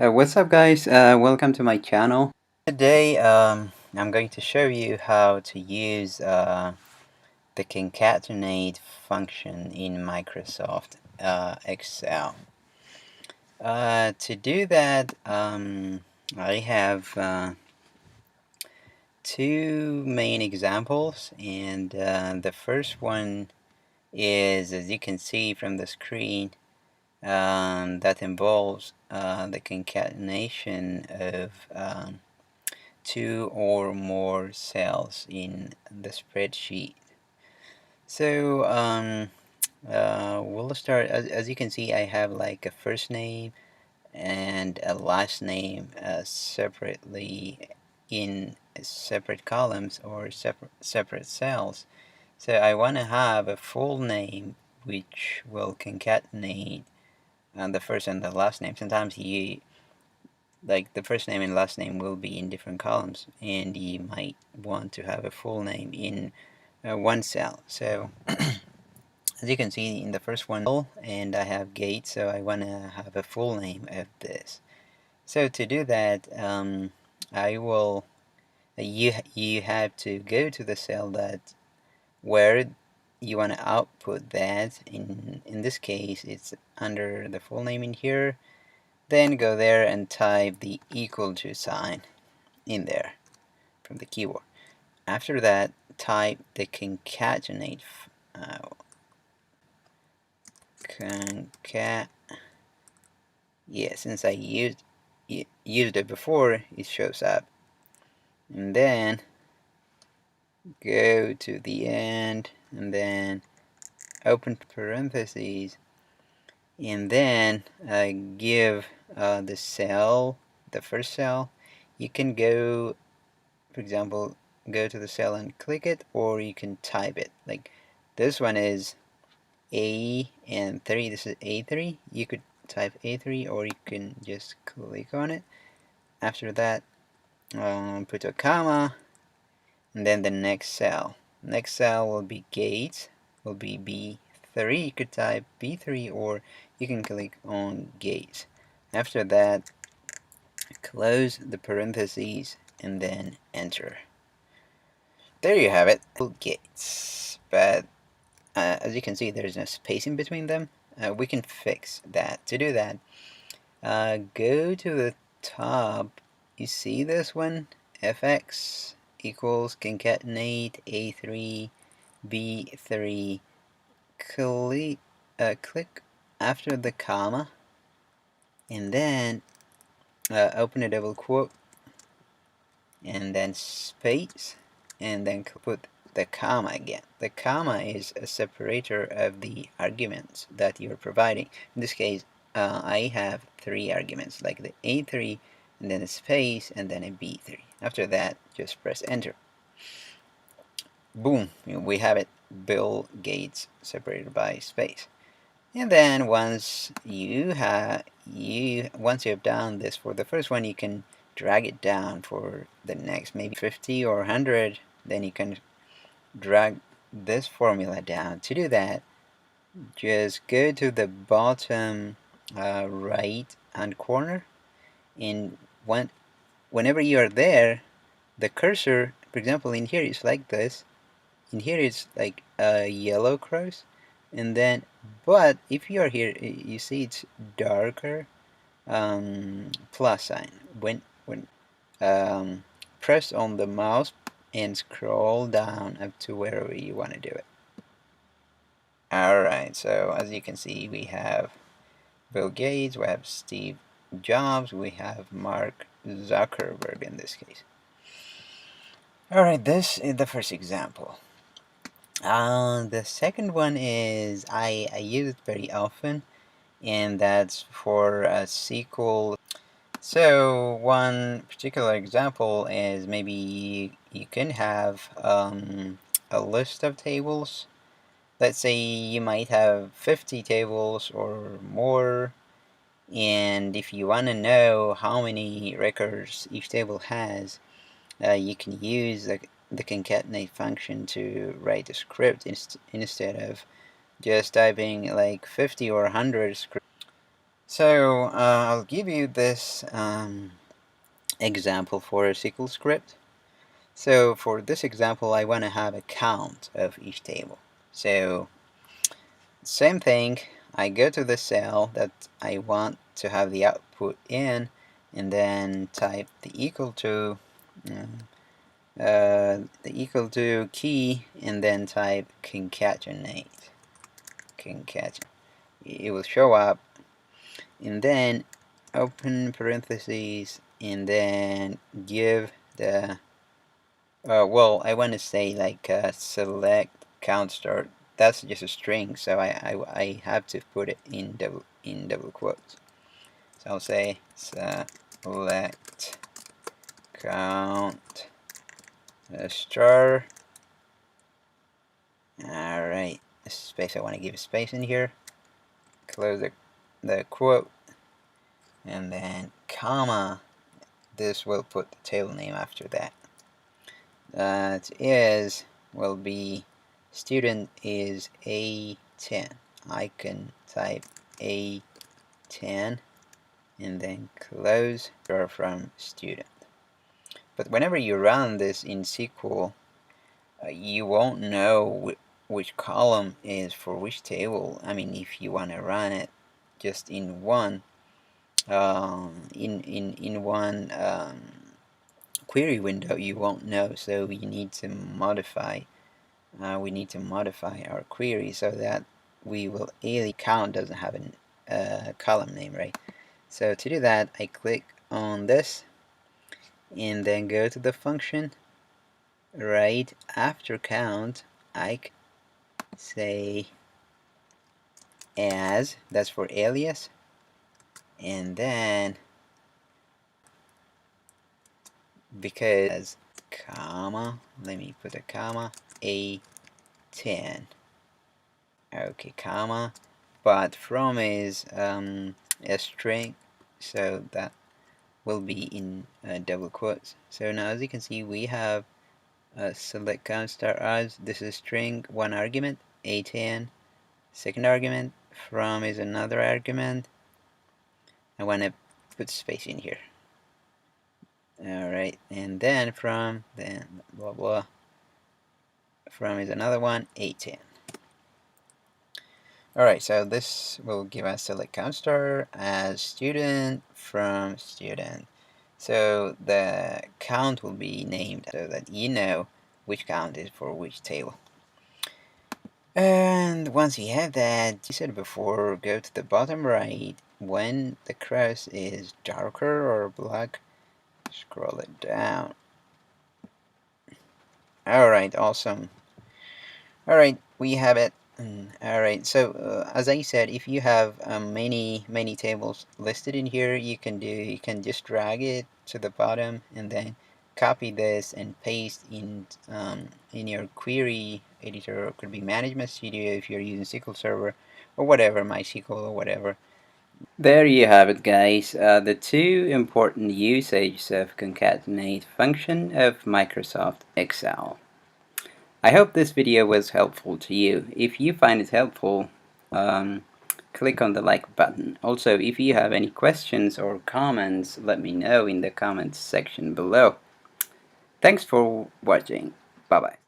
What's up, guys? Welcome to my channel. Today, I'm going to show you how to use the concatenate function in Microsoft Excel. To do that, I have two main examples, and the first one is, as you can see from the screen, that involves the concatenation of two or more cells in the spreadsheet. So we'll start, as you can see, I have like a first name and a last name separately in separate columns or separate cells. So I want to have a full name which will concatenate the first and the last name. Sometimes the first name and last name will be in different columns, and you might want to have a full name in one cell. So as you can see in the first one, and I have Gate, so I want to have a full name of this. So to do that, I will you have to go to the cell that where you want to output that. In this case, it's under the full name in here. Then go there and type the equal to sign in there from the keyboard. After that, type the concatenate since I used it before, it shows up. And then go to the end and then open parentheses, and then give the first cell. You can go, for example, go to the cell and click it, or you can type it. Like this one is A and 3. This is A3. You could type A3, or you can just click on it. After that, put a comma, and then the next cell. Next cell will be Gate, will be B3. You could type B3, or you can click on Gate. After that, close the parentheses and then enter. There you have it, Gates. But as you can see, there's no space in between them. We can fix that. To do that, go to the top. You see this one? fx equals concatenate A3 B3. Click after the comma, and then open a double quote, and then space, and then put the comma again. The comma is a separator of the arguments that you're providing. In this case, I have 3 arguments, like the A3, and then a space, and then a B3. After that, just press enter. Boom, we have it, Bill Gates separated by space. And then once you have done this for the first one, you can drag it down for the next, maybe 50 or 100. Then you can drag this formula down. To do that, just go to the bottom right hand corner, and whenever you are there, the cursor, for example, in here is like this. In here it's like a yellow cross, and then but if you are here, you see it's darker plus sign. When press on the mouse and scroll down up to wherever you want to do it. Alright, so as you can see, we have Bill Gates, we have Steve Jobs, we have Mark Zuckerberg in this case. Alright, this is the first example. The second one is I use it very often, and that's for a SQL. So one particular example is maybe you can have a list of tables. Let's say you might have 50 tables or more, and if you want to know how many records each table has, you can use the concatenate function to write a script instead of just typing like 50 or 100 scripts. So I'll give you this example for a SQL script. So for this example, I want to have a count of each table. So same thing, I go to the cell that I want to have the output in, and then type the equal to key, and then type concatenate. It will show up, and then open parentheses, and then give the well, I want to say like select count start. That's just a string, so I have to put it in double quotes. So I'll say select count star. All right, space. I want to give a space in here. Close the quote, and then comma. This will put the table name after that. That is will be student is A10. I can type A10 and then close from student. But whenever you run this in SQL, you won't know which column is for which table. I mean, if you want to run it just in one in one query window, you won't know. So we need to modify our query so that we will count doesn't have a column name, right? So to do that, I click on this and then go to the function. Right after count, I say as, that's for alias, and then because comma, let me put a comma, A10. Okay, comma, but from is a string, so that will be in double quotes. So now as you can see, we have select count star as, this is string, one argument, A10, second argument, from is another argument. I want to put space in here. Alright, and then from, then blah blah, from is another one, A10. Alright, so this will give us select count star as student from student. So the count will be named so that you know which count is for which table. And once you have that, you said before, go to the bottom right. When the cross is darker or black, scroll it down. Alright, awesome. Alright, we have it. Alright, so as I said, if you have many tables listed in here, you can just drag it to the bottom and then copy this and paste in your query editor, or it could be Management Studio if you're using SQL Server or whatever, MySQL or whatever. There you have it, guys. The two important usages of concatenate function of Microsoft Excel. I hope this video was helpful to you. If you find it helpful, click on the like button. Also, if you have any questions or comments, let me know in the comments section below. Thanks for watching. Bye bye.